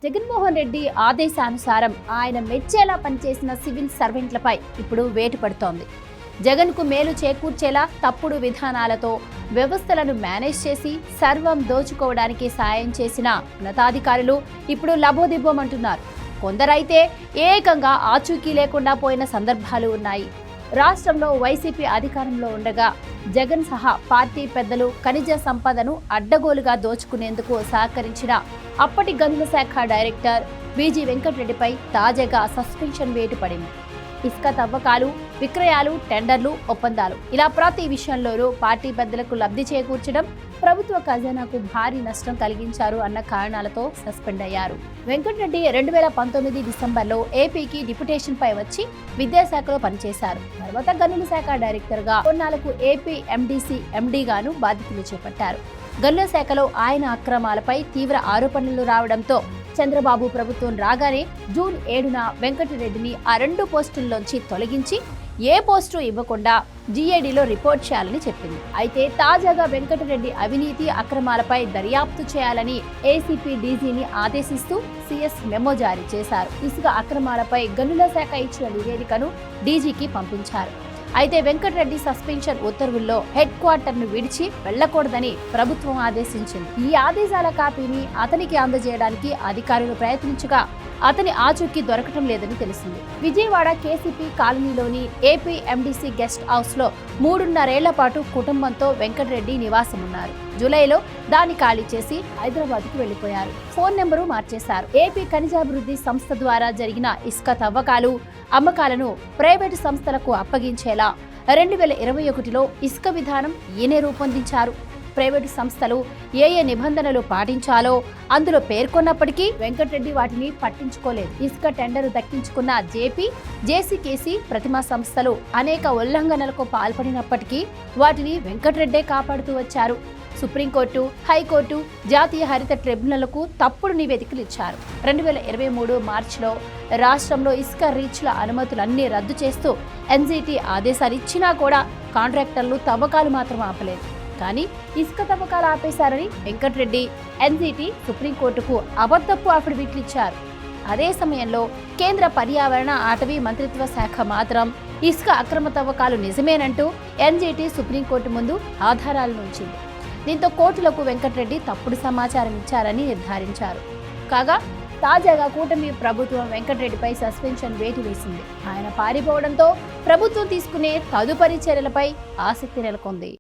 జగన్మోహన్ రెడ్డి ఆదేశానుసారం ఆయన మెచ్చేలా పనిచేసిన సివిల్ సర్వెంట్లపై ఇప్పుడు వేటు పడుతోంది. జగన్కు మేలు చేకూర్చేలా తప్పుడు విధానాలతో వ్యవస్థలను మేనేజ్ చేసి సర్వం దోచుకోవడానికి సాయం చేసిన ఉన్నతాధికారులు ఇప్పుడు లబోదిబ్బోమంటున్నారు. కొందరైతే ఏకంగా ఆచూకీ లేకుండా పోయిన సందర్భాలు ఉన్నాయి. రాష్ట్రంలో వైసీపీ అధికారంలో ఉండగా జగన్ సహా పార్టీ పెద్దలు ఖనిజ సంపదను అడ్డగోలుగా దోచుకునేందుకు సహకరించిన అప్పటి గనుల శాఖ డైరెక్టర్ బీజీ వెంకటరెడ్డిపై తాజాగా సస్పెన్షన్ వేటు పడింది. ఇసుక తవ్వకాలు, విక్రయాలు, టెండర్లు, ఒప్పందాలు ఇలా ప్రతి విషయంలోనూ పార్టీ పెద్దలకు లబ్ధి చేకూర్చడం, ప్రభుత్వ ఖజానాకు భారీ నష్టం కలిగించారు అన్న కారణాలతో సస్పెండ్ అయ్యారు. వెంకటరెడ్డి 2019 డిసెంబర్లో ఏపీకి డిప్యుటేషన్ పై వచ్చి విద్యాశాఖలో పనిచేశారు. తర్వాత గనుల శాఖ డైరెక్టర్ గా కొన్నాళ్లకు ఏపీ ఎండీసీ ఎండీగాను బాధ్యతలు చేపట్టారు. గనుల శాఖలో ఆయన అక్రమాలపై తీవ్ర ఆరోపణలు రావడంతో చంద్రబాబు ప్రభుత్వం రాగానే జూన్ 7న వెంకటరెడ్డిని ఆ 2 పోస్టుల్లోంచి తొలగించి ఏ పోస్టు ఇవ్వకుండా జీఏడీలో రిపోర్ట్ చేయాలని చెప్పింది. అయితే తాజాగా వెంకటరెడ్డి అవినీతి అక్రమాలపై దర్యాప్తు చేయాలని ఏసీపీ డీజీని ఆదేశిస్తూ సీఎస్ మెమో జారీ చేశారు. ఇసుక అక్రమాలపై గనుల శాఖ ఇచ్చిన నివేదికను డీజీకి పంపించారు. అయితే వెంకటరెడ్డి సస్పెన్షన్ ఉత్తర్వుల్లో హెడ్ క్వార్టర్ను విడిచి వెళ్లకూడదని ప్రభుత్వం ఆదేశించింది. ఈ ఆదేశాల కాపీని అతనికి అందజేయడానికి అధికారులు ప్రయత్నించగా అతని ఆచూకీ దొరకటం లేదని తెలిసింది. విజయవాడ కేసీపీ కాలనీలోని ఏపీ ఎండీసీ గెస్ట్ హౌస్ లో 3.5 ఏళ్ల పాటు కుటుంబంతో వెంకటరెడ్డి నివాసమున్నారు. జూలైలో దాన్ని ఖాళీ చేసి హైదరాబాద్కు వెళ్లిపోయారు. ఫోన్ నెంబరు మార్చేశారు. ఏపీ ఖనిజాభివృద్ధి సంస్థ ద్వారా జరిగిన ఇసుక తవ్వకాలు, అమ్మకాలను ప్రైవేటు సంస్థలకు అప్పగించేలా 2021లో ఇసుక విధానం ఈయనే రూపొందించారు. ప్రైవేటు సంస్థలు ఏ నిబంధనలు పాటించాలో అందులో పేర్కొన్నప్పటికీ వెంకటరెడ్డి వాటిని పట్టించుకోలేదు. ఇసుక టెండరు దక్కించుకున్న జేసీకేసీ ప్రతిమా సంస్థలు అనేక ఉల్లంఘనలకు పాల్పడినప్పటికీ వాటిని వెంకటరెడ్డే కాపాడుతూ వచ్చారు. సుప్రీంకోర్టు, హైకోర్టు, జాతీయ హరిత ట్రిబ్యునల్కు తప్పుడు నివేదికలు ఇచ్చారు. 2023 మార్చిలో రాష్ట్రంలో ఇసుక రీచ్ల అనుమతులన్నీ రద్దు చేస్తూ ఎన్జీటీ ఆదేశాలు ఇచ్చినా కూడా కాంట్రాక్టర్లు తవ్వకాలు మాత్రం ఆపలేదు. కానీ ఇసుక తవ్వకాలు ఆపేశారని వెంకటరెడ్డి, ఎన్జీటీ సుప్రీంకోర్టుకు అబద్ధపు అఫిడవిట్లు ఇచ్చారు. అదే సమయంలో కేంద్ర పర్యావరణ, అటవీ మంత్రిత్వ శాఖ మాత్రం ఇసుక అక్రమ తవ్వకాలు నిజమేనంటూ ఎన్జీటీ సుప్రీంకోర్టు ముందు ఆధారాలను ఉంచింది. దీంతో కోర్టులకు వెంకటరెడ్డి తప్పుడు సమాచారం ఇచ్చారని నిర్ధారించారు. కాగా తాజాగా కూటమి ప్రభుత్వం వెంకటరెడ్డిపై సస్పెన్షన్ వేటు వేసింది. ఆయన పారిపోవడంతో ప్రభుత్వం తీసుకునే తదుపరి చర్యలపై ఆసక్తి నెలకొంది.